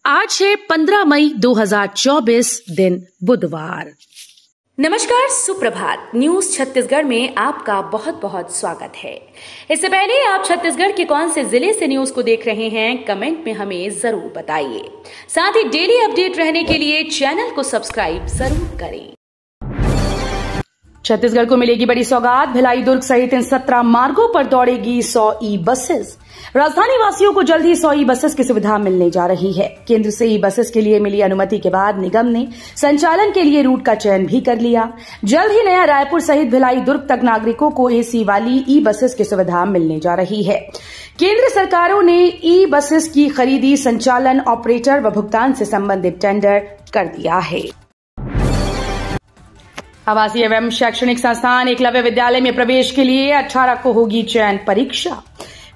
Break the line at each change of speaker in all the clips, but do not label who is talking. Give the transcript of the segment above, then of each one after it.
आज है 15 मई 2024 दिन बुधवार।
नमस्कार, सुप्रभात। न्यूज छत्तीसगढ़ में आपका बहुत बहुत स्वागत है। इससे पहले आप छत्तीसगढ़ के कौन से जिले से न्यूज को देख रहे हैं, कमेंट में हमें जरूर बताइए। साथ ही डेली अपडेट रहने के लिए चैनल को सब्सक्राइब जरूर करें।
छत्तीसगढ़ को मिलेगी बड़ी सौगात। भिलाई, दुर्ग सहित इन 17 मार्गों पर दौड़ेगी 100 ई बसेस। राजधानी वासियों को जल्द ही 100 ई बसेस की सुविधा मिलने जा रही है। केंद्र से ई बसेस के लिए मिली अनुमति के बाद निगम ने संचालन के लिए रूट का चयन भी कर लिया। जल्द ही नया रायपुर सहित भिलाई, दुर्ग तक नागरिकों को एसी वाली ई बसेस की सुविधा मिलने जा रही है। केंद्र सरकारों ने ई बसेस की खरीदी, संचालन, ऑपरेटर व भुगतान से संबंधित टेंडर कर दिया है। आवासीय एवं शैक्षणिक संस्थान एकलव्य विद्यालय में प्रवेश के लिए 18 को होगी चयन परीक्षा।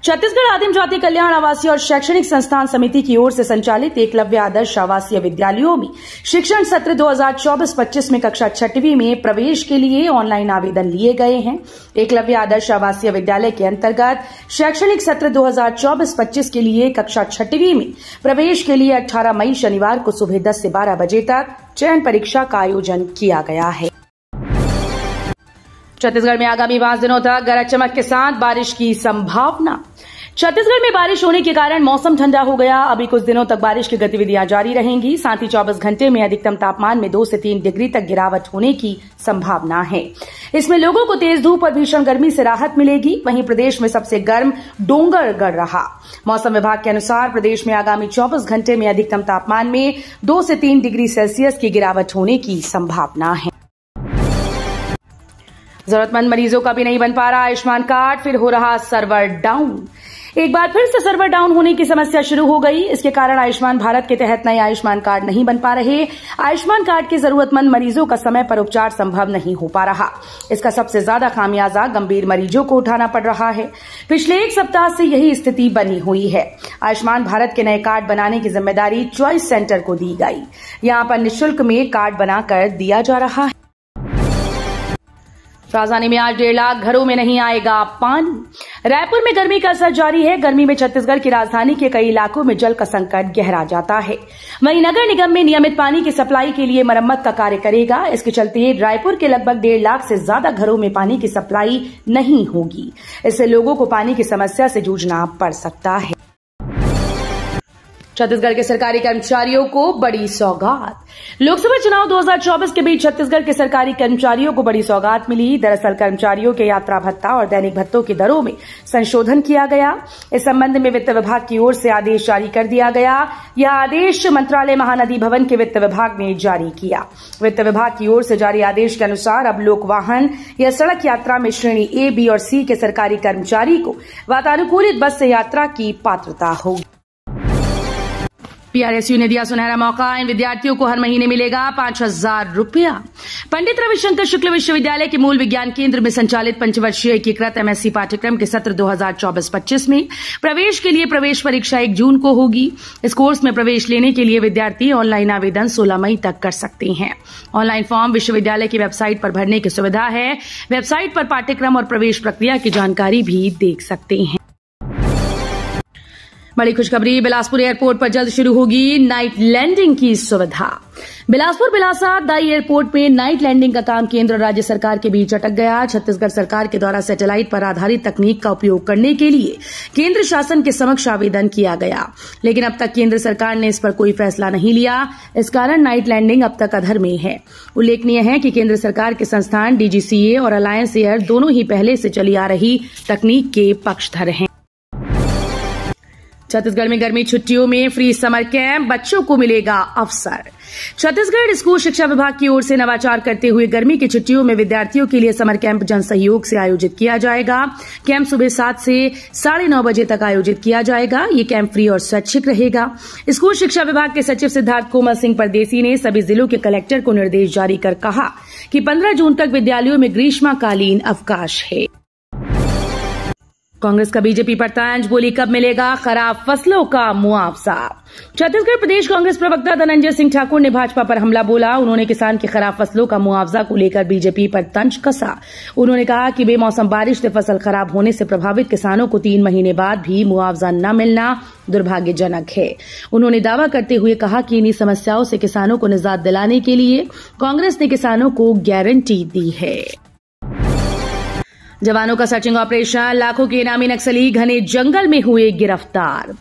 छत्तीसगढ़ आदिम जाति कल्याण आवासीय और शैक्षणिक संस्थान समिति की ओर से संचालित एकलव्य आदर्श आवासीय विद्यालयों में शिक्षण सत्र 2024-25 में कक्षा 6वीं में प्रवेश के लिए ऑनलाइन आवेदन लिए गए हैं। एकलव्य आदर्श आवासीय विद्यालय के अंतर्गत शैक्षणिक सत्र 2024-25 के लिए कक्षा 6वीं में प्रवेश के लिए 18 मई शनिवार को सुबह 10 से 12 बजे तक चयन परीक्षा का आयोजन किया गया है। छत्तीसगढ़ में आगामी 5 दिनों तक गरज चमक के साथ बारिश की संभावना। छत्तीसगढ़ में बारिश होने के कारण मौसम ठंडा हो गया। अभी कुछ दिनों तक बारिश की गतिविधियां जारी रहेंगी। साथ ही 24 घंटे में अधिकतम तापमान में 2 से 3 डिग्री तक गिरावट होने की संभावना है। इसमें लोगों को तेज धूप और भीषण गर्मी से राहत मिलेगी। वहीं प्रदेश में सबसे गर्म डोंगरगढ़ रहा। मौसम विभाग के अनुसार प्रदेश में आगामी 24 घंटे में अधिकतम तापमान में 2 से 3 डिग्री सेल्सियस की गिरावट होने की संभावना है। जरूरतमंद मरीजों का भी नहीं बन पा रहा आयुष्मान कार्ड, फिर हो रहा सर्वर डाउन। एक बार फिर से सर्वर डाउन होने की समस्या शुरू हो गई। इसके कारण आयुष्मान भारत के तहत नए आयुष्मान कार्ड नहीं बन पा रहे। आयुष्मान कार्ड के जरूरतमंद मरीजों का समय पर उपचार संभव नहीं हो पा रहा। इसका सबसे ज्यादा खामियाजा गंभीर मरीजों को उठाना पड़ रहा है। पिछले 1 सप्ताह से यही स्थिति बनी हुई है। आयुष्मान भारत के नए कार्ड बनाने की जिम्मेदारी चॉइस सेंटर को दी गई। यहां पर निःशुल्क में कार्ड बनाकर दिया जा रहा है। राजधानी में आज 1.5 लाख घरों में नहीं आएगा पानी। रायपुर में गर्मी का असर जारी है। गर्मी में छत्तीसगढ़ की राजधानी के कई इलाकों में जल का संकट गहरा जाता है। वहीं नगर निगम में नियमित पानी की सप्लाई के लिए मरम्मत का कार्य करेगा। इसके चलते रायपुर के लगभग 1.5 लाख से ज्यादा घरों में पानी की सप्लाई नहीं होगी। इससे लोगों को पानी की समस्या से जूझना पड़ सकता है। छत्तीसगढ़ के सरकारी कर्मचारियों को बड़ी सौगात। लोकसभा चुनाव 2024 के बीच छत्तीसगढ़ के सरकारी कर्मचारियों को बड़ी सौगात मिली। दरअसल कर्मचारियों के यात्रा भत्ता और दैनिक भत्तों की दरों में संशोधन किया गया। इस संबंध में वित्त विभाग की ओर से आदेश जारी कर दिया गया। यह आदेश मंत्रालय महानदी भवन के वित्त विभाग ने जारी किया। वित्त विभाग की ओर से जारी आदेश के अनुसार अब लोक वाहन या सड़क यात्रा में श्रेणी ए, बी और सी के सरकारी कर्मचारी को वातानुकूलित बस से यात्रा की पात्रता होगी। पीआरएसयू ने दिया सुनहरा मौका। इन विद्यार्थियों को हर महीने मिलेगा 5,000 रुपया। पंडित रविशंकर शुक्ल विश्वविद्यालय के मूल विज्ञान केंद्र में संचालित पंचवर्षीय एकीकृत एमएससी पाठ्यक्रम के सत्र 2024-25 में प्रवेश के लिए प्रवेश परीक्षा 1 जून को होगी। इस कोर्स में प्रवेश लेने के लिए विद्यार्थी ऑनलाइन आवेदन 16 मई तक कर सकते हैं। ऑनलाइन फॉर्म विश्वविद्यालय की वेबसाइट पर भरने की सुविधा है। वेबसाइट पर पाठ्यक्रम और प्रवेश प्रक्रिया की जानकारी भी देख सकते हैं। बड़ी खुशखबरी, बिलासपुर एयरपोर्ट पर जल्द शुरू होगी नाइट लैंडिंग की सुविधा। बिलासपुर बिलासा दाई एयरपोर्ट में नाइट लैंडिंग का काम केंद्र और राज्य सरकार के बीच अटक गया। छत्तीसगढ़ सरकार के द्वारा सैटेलाइट पर आधारित तकनीक का उपयोग करने के लिए केंद्र शासन के समक्ष आवेदन किया गया, लेकिन अब तक केंद्र सरकार ने इस पर कोई फैसला नहीं लिया। इस कारण नाइट लैंडिंग अब तक अधर में है। उल्लेखनीय है कि केंद्र सरकार के संस्थान डीजीसीए और अलायंस एयर दोनों ही पहले से चली आ रही तकनीक के पक्षधर हैं। छत्तीसगढ़ में गर्मी छुट्टियों में फ्री समर कैंप, बच्चों को मिलेगा अवसर। छत्तीसगढ़ स्कूल शिक्षा विभाग की ओर से नवाचार करते हुए गर्मी की छुट्टियों में विद्यार्थियों के लिए समर कैंप जन सहयोग से आयोजित किया जाएगा। कैंप सुबह 7 से 9:30 बजे तक आयोजित किया जाएगा। ये कैंप फ्री और स्वैच्छिक रहेगा। स्कूल शिक्षा विभाग के सचिव सिद्धार्थ कोमल सिंह परदेसी ने सभी जिलों के कलेक्टर को निर्देश जारी कर कहा कि 15 जून तक विद्यालयों में ग्रीष्मकालीन अवकाश है। कांग्रेस का बीजेपी पर तंज, बोली कब मिलेगा खराब फसलों का मुआवजा। छत्तीसगढ़ प्रदेश कांग्रेस प्रवक्ता धनंजय सिंह ठाकुर ने भाजपा पर हमला बोला। उन्होंने किसान की खराब फसलों का मुआवजा को लेकर बीजेपी पर तंज कसा। उन्होंने कहा कि बेमौसम बारिश से फसल खराब होने से प्रभावित किसानों को 3 महीने बाद भी मुआवजा न मिलना दुर्भाग्यजनक है। उन्होंने दावा करते हुए कहा कि इन्हीं समस्याओं से किसानों को निजात दिलाने के लिए कांग्रेस ने किसानों को गारंटी दी है। जवानों का सर्चिंग ऑपरेशन, लाखों के इनामी नक्सली घने जंगल में हुए गिरफ्तार।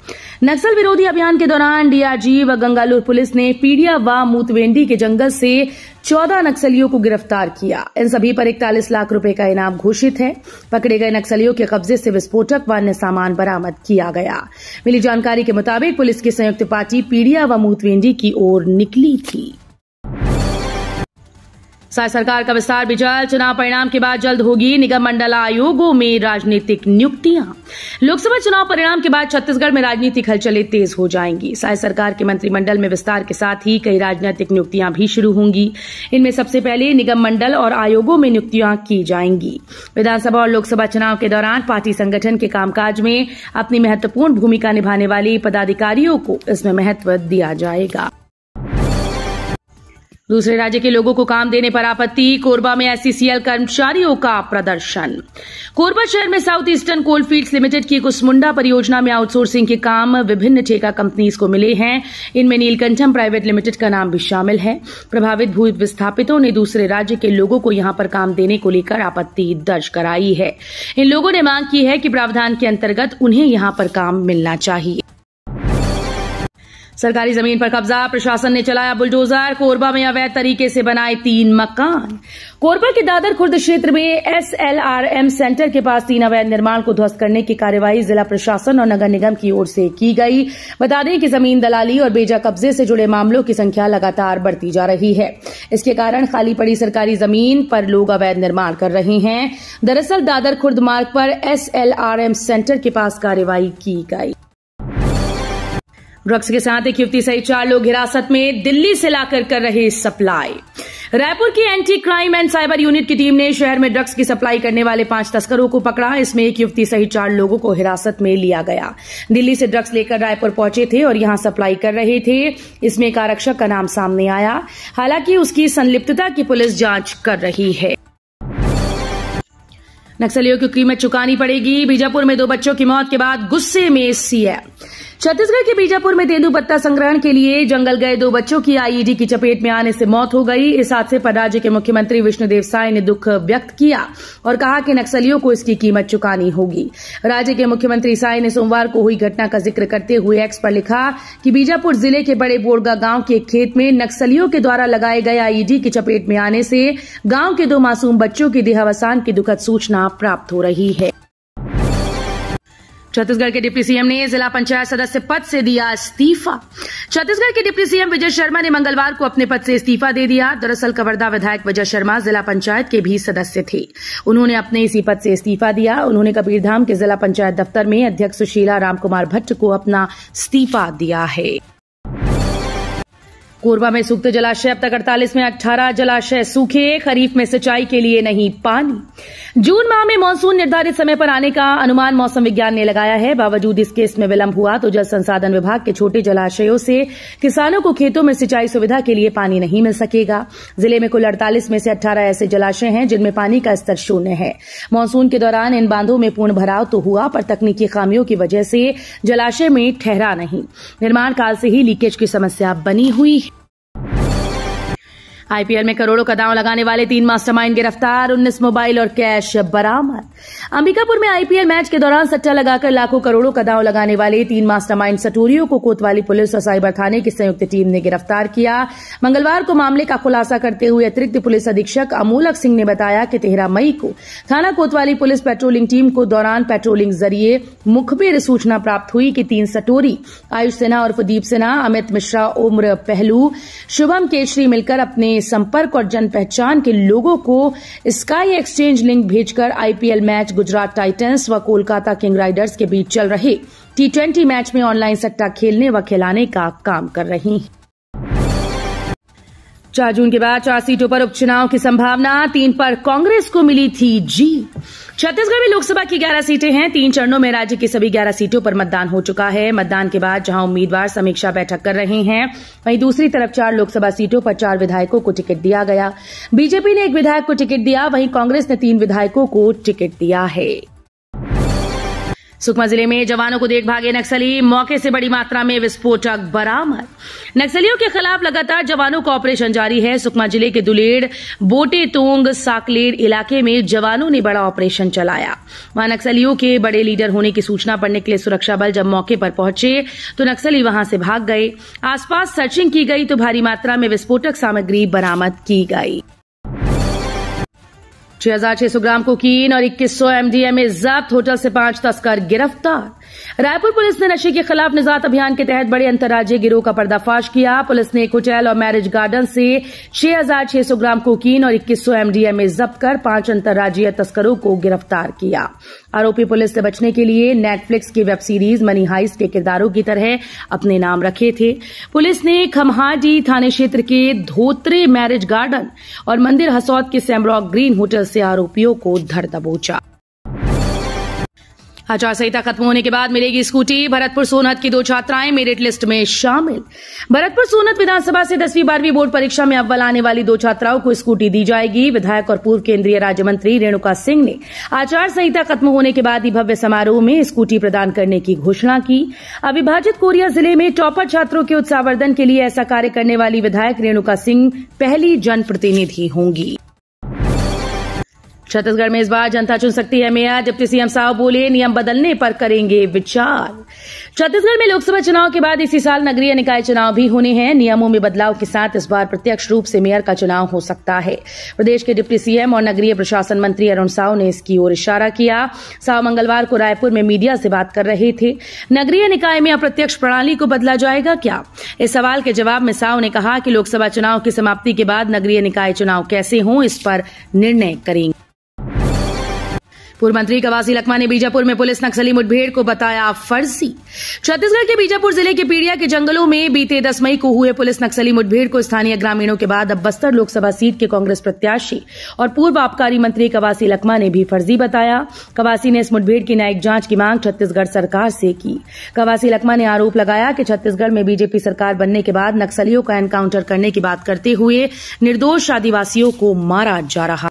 नक्सल विरोधी अभियान के दौरान डीआरजी व गंगालूर पुलिस ने पीडिया व मूतवेंडी के जंगल से 14 नक्सलियों को गिरफ्तार किया। इन सभी पर 41 लाख रुपए का इनाम घोषित है। पकड़े गए नक्सलियों के कब्जे से विस्फोटक व अन्य सामान बरामद किया गया। मिली जानकारी के मुताबिक पुलिस की संयुक्त पार्टी पीडिया व मूतवेंडी की ओर निकली थी। साय सरकार का विस्तार भी जल्द, चुनाव परिणाम के बाद जल्द होगी निगम मंडल आयोगों में राजनीतिक नियुक्तियां। लोकसभा चुनाव परिणाम के बाद छत्तीसगढ़ में राजनीतिक हलचलें तेज हो जाएंगी। साय सरकार के मंत्रिमंडल में विस्तार के साथ ही कई राजनीतिक नियुक्तियां भी शुरू होंगी। इनमें सबसे पहले निगम मंडल और आयोगों में नियुक्तियां की जाएंगी। विधानसभा और लोकसभा चुनाव के दौरान पार्टी संगठन के कामकाज में अपनी महत्वपूर्ण भूमिका निभाने वाले पदाधिकारियों को इसमें महत्व दिया जाएगा। दूसरे राज्य के लोगों को काम देने पर आपत्ति, कोरबा में एससीसीएल कर्मचारियों का प्रदर्शन। कोरबा शहर में साउथ ईस्टर्न कोलफील्ड्स लिमिटेड की कुसमुंडा परियोजना में आउटसोर्सिंग के काम विभिन्न ठेका कंपनीज को मिले हैं। इनमें नीलकंठम प्राइवेट लिमिटेड का नाम भी शामिल है। प्रभावित भू विस्थापितों ने दूसरे राज्य के लोगों को यहां पर काम देने को लेकर आपत्ति दर्ज कराई है। इन लोगों ने मांग की है कि प्रावधान के अंतर्गत उन्हें यहां पर काम मिलना चाहिए। सरकारी जमीन पर कब्जा, प्रशासन ने चलाया बुलडोजर। कोरबा में अवैध तरीके से बनाए 3 मकान। कोरबा के दादर खुर्द क्षेत्र में एसएलआरएम सेंटर के पास 3 अवैध निर्माण को ध्वस्त करने की कार्यवाही जिला प्रशासन और नगर निगम की ओर से की गई। बता दें कि जमीन दलाली और बेजा कब्जे से जुड़े मामलों की संख्या लगातार बढ़ती जा रही है। इसके कारण खाली पड़ी सरकारी जमीन पर लोग अवैध निर्माण कर रहे हैं। दरअसल दादर खुर्द मार्ग पर एसएलआरएम सेंटर के पास कार्यवाही की गई। ड्रग्स के साथ एक युवती सहित 4 लोग हिरासत में, दिल्ली से लाकर कर रहे सप्लाई। रायपुर की anti crime and cyber unit की टीम ने शहर में ड्रग्स की सप्लाई करने वाले 5 तस्करों को पकड़ा। इसमें एक युवती सहित 4 लोगों को हिरासत में लिया गया। दिल्ली से ड्रग्स लेकर रायपुर पहुंचे थे और यहां सप्लाई कर रहे थे। इसमें एक आरक्षक का नाम सामने आया। हालांकि उसकी संलिप्तता की पुलिस जांच कर रही है। नक्सलियों की कीमत चुकानी पड़ेगी। बीजापुर में 2 बच्चों की मौत के बाद गुस्से में सीएम। छत्तीसगढ़ के बीजापुर में तेंदुपत्ता संग्रहण के लिए जंगल गए 2 बच्चों की आईईडी की चपेट में आने से मौत हो गई। इस हादसे पर राज्य के मुख्यमंत्री विष्णुदेव साय ने दुख व्यक्त किया और कहा कि नक्सलियों को इसकी कीमत चुकानी होगी। राज्य के मुख्यमंत्री साय ने सोमवार को हुई घटना का जिक्र करते हुए एक्स पर लिखा कि बीजापुर जिले के बड़े बोरगा गांव के एक खेत में नक्सलियों के द्वारा लगाए गए आईईडी की चपेट में आने से गांव के 2 मासूम बच्चों की देहावसान की दुखद सूचना प्राप्त हो रही है। छत्तीसगढ़ के डिप्टी सीएम ने जिला पंचायत सदस्य पद से दिया इस्तीफा। छत्तीसगढ़ के डिप्टी सीएम विजय शर्मा ने मंगलवार को अपने पद से इस्तीफा दे दिया। दरअसल कवर्धा विधायक विजय शर्मा जिला पंचायत के भी सदस्य थे। उन्होंने अपने इसी पद से इस्तीफा दिया। उन्होंने कबीरधाम के जिला पंचायत दफ्तर में अध्यक्ष सुशीला रामकुमार भट्ट को अपना इस्तीफा दिया है। कोरबा में सूखते जलाशय, अब तक 48 में 18 जलाशय सूखे। खरीफ में सिंचाई के लिए नहीं पानी। जून माह में मानसून निर्धारित समय पर आने का अनुमान मौसम विज्ञान ने लगाया है। बावजूद इसके इसमें विलंब हुआ तो जल संसाधन विभाग के छोटे जलाशयों से किसानों को खेतों में सिंचाई सुविधा के लिए पानी नहीं मिल सकेगा। जिले में कुल 48 में से 18 ऐसे जलाशय हैं जिनमें पानी का स्तर 0 है। मानसून के दौरान इन बांधों में पूर्ण भराव तो हुआ, पर तकनीकी खामियों की वजह से जलाशय में ठहरा नहीं। निर्माण काल से ही लीकेज की समस्या बनी हुई है। आईपीएल में करोड़ों का दांव लगाने वाले 3 मास्टरमाइंड गिरफ्तार, 19 मोबाइल और कैश बरामद। अंबिकापुर में आईपीएल मैच के दौरान सट्टा लगाकर लाखों करोड़ों का दांव लगाने वाले 3 मास्टरमाइंड सटोरियों को कोतवाली पुलिस और साइबर थाने की संयुक्त टीम ने गिरफ्तार किया। मंगलवार को मामले का खुलासा करते हुए अतिरिक्त पुलिस अधीक्षक अमोलक सिंह ने बताया कि 13 मई को थाना कोतवाली पुलिस पेट्रोलिंग टीम को दौरान पेट्रोलिंग जरिए मुखबिर सूचना प्राप्त हुई कि 3 सटोरी आयुष सिन्हा उर्फ दीप सिन्हा, अमित मिश्रा उम्र पहलू, शुभम केशरी मिलकर अपने संपर्क और जन पहचान के लोगों को स्काई एक्सचेंज लिंक भेजकर आईपीएल मैच गुजरात टाइटंस व कोलकाता किंग राइडर्स के बीच चल रहे T20 मैच में ऑनलाइन सट्टा खेलने व खिलाने का काम कर रही हैं। 4 जून के बाद 4 सीटों पर उपचुनाव की संभावना, 3 पर कांग्रेस को मिली थी जीत। छत्तीसगढ़ में लोकसभा की 11 सीटें हैं। 3 चरणों में राज्य की सभी 11 सीटों पर मतदान हो चुका है। मतदान के बाद जहां उम्मीदवार समीक्षा बैठक कर रहे हैं, वहीं दूसरी तरफ 4 लोकसभा सीटों पर 4 विधायकों को टिकट दिया गया। बीजेपी ने 1 विधायक को टिकट दिया, वहीं कांग्रेस ने 3 विधायकों को टिकट दिया है। सुकमा जिले में जवानों को देख भागे नक्सली, मौके से बड़ी मात्रा में विस्फोटक बरामद। नक्सलियों के खिलाफ लगातार जवानों का ऑपरेशन जारी है। सुकमा जिले के दुलेड़, बोटेतोंग, साकलेर इलाके में जवानों ने बड़ा ऑपरेशन चलाया। वहां नक्सलियों के बड़े लीडर होने की सूचना पड़ने के लिए सुरक्षा बल जब मौके पर पहुंचे तो नक्सली वहां से भाग गए। आसपास सर्चिंग की गई तो भारी मात्रा में विस्फोटक सामग्री बरामद की गई। 6,600 ग्राम कोकीन और 2100 एमडीएमए जब्त, होटल से 5 तस्कर गिरफ्तार। रायपुर पुलिस ने नशे के खिलाफ निजात अभियान के तहत बड़े अंतर्राज्यीय गिरोह का पर्दाफाश किया। पुलिस ने एक होटल और मैरिज गार्डन से 6,600 ग्राम कोकीन और 2100 एमडीएमए जब्त कर 5 अंतर्राज्यीय तस्करों को गिरफ्तार किया। आरोपी पुलिस से बचने के लिए नेटफ्लिक्स की वेब सीरीज मनी हाइस्ट के किरदारों की तरह अपने नाम रखे थे। पुलिस ने खमहाडी थाने क्षेत्र के धोत्रे मैरिज गार्डन और मंदिर हसौद के सैमरॉक ग्रीन होटल से आरोपियों को धर दबोचा। आचार संहिता खत्म होने के बाद मिलेगी स्कूटी। भरतपुर सोनहत की 2 छात्राएं मेरिट लिस्ट में शामिल। भरतपुर सोनहत विधानसभा से 10वीं 12वीं बोर्ड परीक्षा में अव्वल आने वाली 2 छात्राओं को स्कूटी दी जाएगी। विधायक और पूर्व केंद्रीय राज्य मंत्री रेणुका सिंह ने आचार संहिता खत्म होने के बाद ही भव्य समारोह में स्कूटी प्रदान करने की घोषणा की। अविभाजित कोरिया जिले में टॉपर छात्रों के उत्साहवर्धन के लिए ऐसा कार्य करने वाली विधायक रेणुका सिंह पहली जनप्रतिनिधि होंगी। छत्तीसगढ़ में इस बार जनता चुन सकती है मेयर। डिप्टी सीएम साहब बोले, नियम बदलने पर करेंगे विचार। छत्तीसगढ़ में लोकसभा चुनाव के बाद इसी साल नगरीय निकाय चुनाव भी होने हैं। नियमों में बदलाव के साथ इस बार प्रत्यक्ष रूप से मेयर का चुनाव हो सकता है। प्रदेश के डिप्टी सीएम और नगरीय प्रशासन मंत्री अरुण साव ने इसकी ओर इशारा किया। साव मंगलवार को रायपुर में मीडिया से बात कर रहे थे। नगरीय निकाय में अप्रत्यक्ष प्रणाली को बदला जाएगा क्या? इस सवाल के जवाब में साव ने कहा कि लोकसभा चुनाव की समाप्ति के बाद नगरीय निकाय चुनाव कैसे हों, इस पर निर्णय करेंगे। पूर्व मंत्री कवासी लखमा ने बीजापुर में पुलिस नक्सली मुठभेड़ को बताया फर्जी। छत्तीसगढ़ के बीजापुर जिले के पीड़िया के जंगलों में बीते 10 मई को हुए पुलिस नक्सली मुठभेड़ को स्थानीय ग्रामीणों के बाद अब बस्तर लोकसभा सीट के कांग्रेस प्रत्याशी और पूर्व आबकारी मंत्री कवासी लखमा ने भी फर्जी बताया। कवासी ने इस मुठभेड़ की न्यायिक जांच की मांग छत्तीसगढ़ सरकार से की। कवासी लखमा ने आरोप लगाया कि छत्तीसगढ़ में बीजेपी सरकार बनने के बाद नक्सलियों का एनकाउंटर करने की बात करते हुए निर्दोष आदिवासियों को मारा जा रहा।